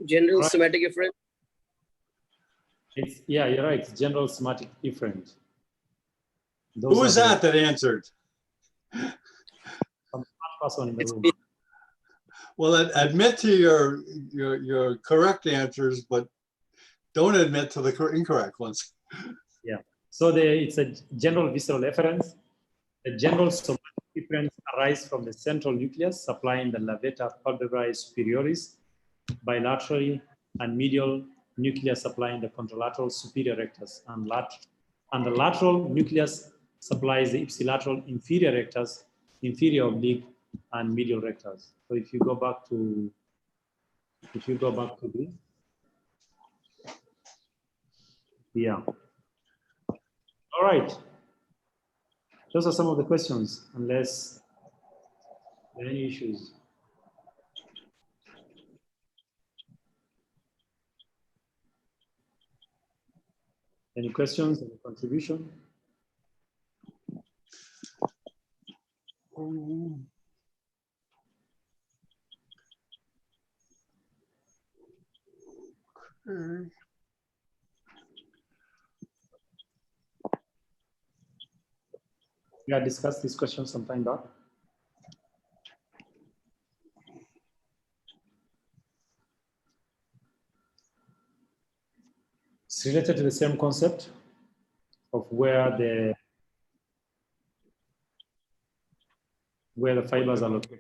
Speaker 6: General somatic efferent.
Speaker 8: Yeah, you're right. It's general somatic efferent.
Speaker 2: Who was that answered?
Speaker 8: Some person in the room.
Speaker 2: Well, admit to your correct answers, but don't admit to the incorrect ones.
Speaker 8: Yeah. So it's a general visceral efference. The general somatic efferents arise from the central nucleus, supplying the levator palpebrae superioris bilaterally, and medial nucleus supplying the contralateral superior rectus, and the lateral nucleus supplies the ipsilateral inferior rectus, inferior oblique, and medial rectors. So if you go back to this, yeah. All right. Those are some of the questions, unless there are any issues. Any questions, any contribution? We had discussed this question some time back. It's related to the same concept of where the fibers are located.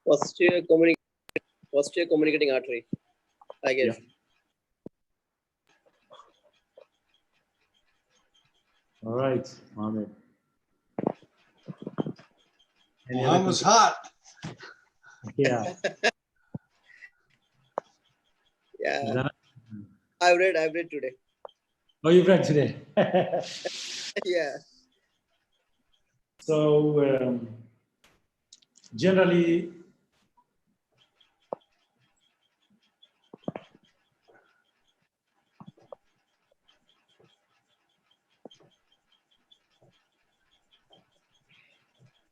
Speaker 6: Posterior communicating artery, I guess.
Speaker 8: Yeah. All right, Mohammed.
Speaker 2: Mohammed's hot.
Speaker 8: Yeah.
Speaker 6: Yeah. I've read today.
Speaker 8: Oh, you've read today.
Speaker 6: Yeah.
Speaker 8: So generally,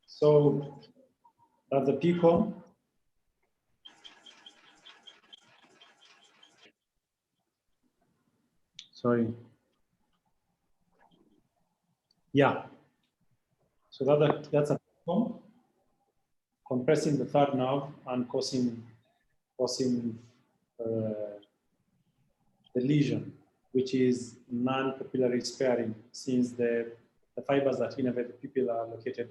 Speaker 8: so that's the PCOM. Sorry. Yeah. So that's a PCOM compressing the third nerve and causing the lesion, which is non-pupillary sparing, since the fibers that innervate the pupil are located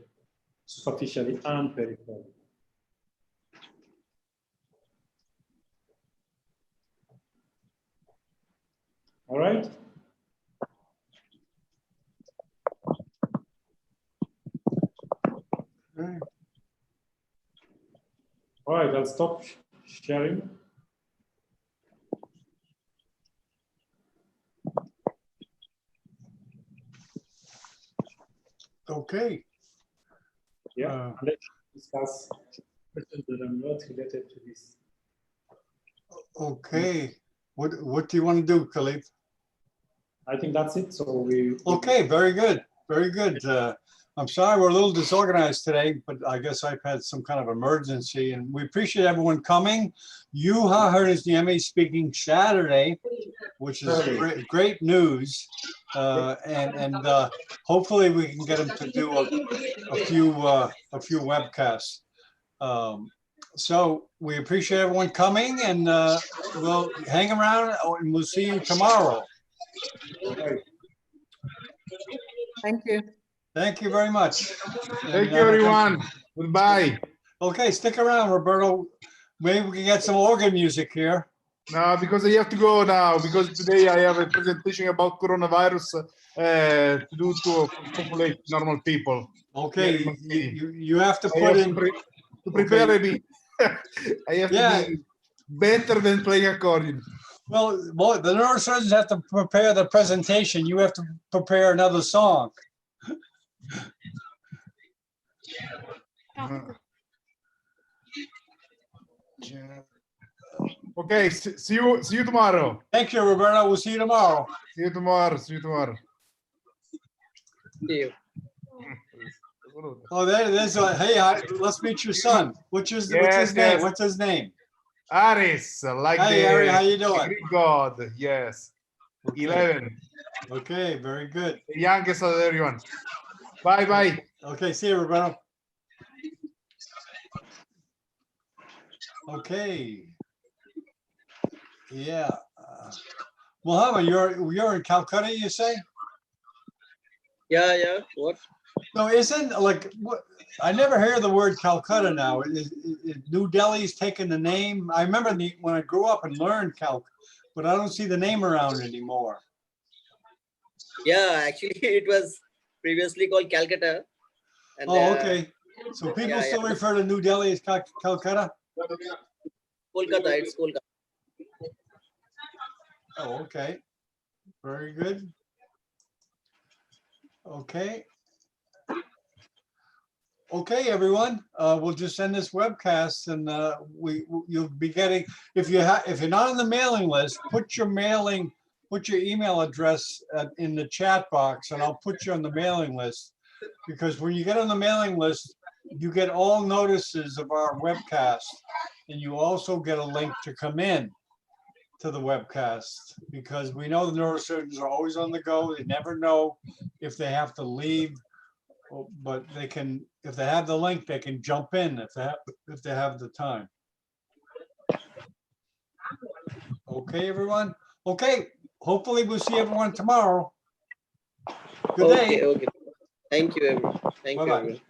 Speaker 8: superficially and peripherally. All right. All right, I'll stop sharing.
Speaker 2: Okay.
Speaker 8: Yeah, let's discuss questions that are not related to this.
Speaker 2: Okay. What do you want to do, Khalif?
Speaker 8: I think that's it. So
Speaker 2: Okay, very good. Very good. I'm sorry we're a little disorganized today, but I guess I've had some kind of emergency, and we appreciate everyone coming. Juha Hernizniemi speaking Saturday, which is great news. And hopefully we can get him to do a few webcasts. So we appreciate everyone coming, and we'll hang around and we'll see you tomorrow.
Speaker 5: Thank you.
Speaker 2: Thank you very much.
Speaker 4: Thank you, everyone. Goodbye.
Speaker 2: Okay, stick around, Roberto. Maybe we can get some organ music here.
Speaker 4: No, because I have to go now, because today I have a presentation about coronavirus to do to populate normal people.
Speaker 2: Okay, you have to put in...
Speaker 4: To prepare me. I have to be better than playing accordion.
Speaker 2: Well, the neurosurgeons have to prepare the presentation. You have to prepare another song.
Speaker 4: Okay, see you tomorrow.
Speaker 2: Thank you, Roberto. We'll see you tomorrow.
Speaker 4: See you tomorrow. See you tomorrow.
Speaker 6: See you.
Speaker 2: Oh, there's a, hey, let's meet your son. What's his name? What's his name?
Speaker 4: Aris, like
Speaker 2: hey, Ari, how you doing?
Speaker 4: Greek god. Yes. Okay. 11.
Speaker 2: Okay, very good.
Speaker 4: The youngest of everyone. Bye bye.
Speaker 2: Okay, see you, Roberto. Okay. Yeah. Mohammed, you're in Calcutta, you say?
Speaker 6: Yeah. What?
Speaker 2: No, isn't like what? I never hear the word Calcutta now. New Delhi's taken the name. I remember when I grew up and learned Calc, but I don't see the name around anymore.
Speaker 6: Yeah, actually, it was previously called Calcutta. And
Speaker 2: Oh, okay. So people
Speaker 6: yeah,
Speaker 2: still
Speaker 6: yeah.
Speaker 2: refer to New Delhi as Calcutta?
Speaker 6: Kolkata, it's Kolkata.
Speaker 2: Oh, okay. Very good. Okay. Okay, everyone. We'll just end this webcast, and you'll be getting, if you're not on the mailing list, put your email address in the chat box, and I'll put you on the mailing list. Because when you get on the mailing list, you get all notices of our webcast, and you also get a link to come in to the webcast, because we know the neurosurgeons are always on the go. They never know if they have to leave, but they can, if they have the link, they can jump in if they have the time. Okay, everyone. Okay, hopefully we'll see everyone tomorrow. Good day.
Speaker 6: Okay. Thank you, everyone. Thank you,
Speaker 2: Bye-bye.
Speaker 6: everyone.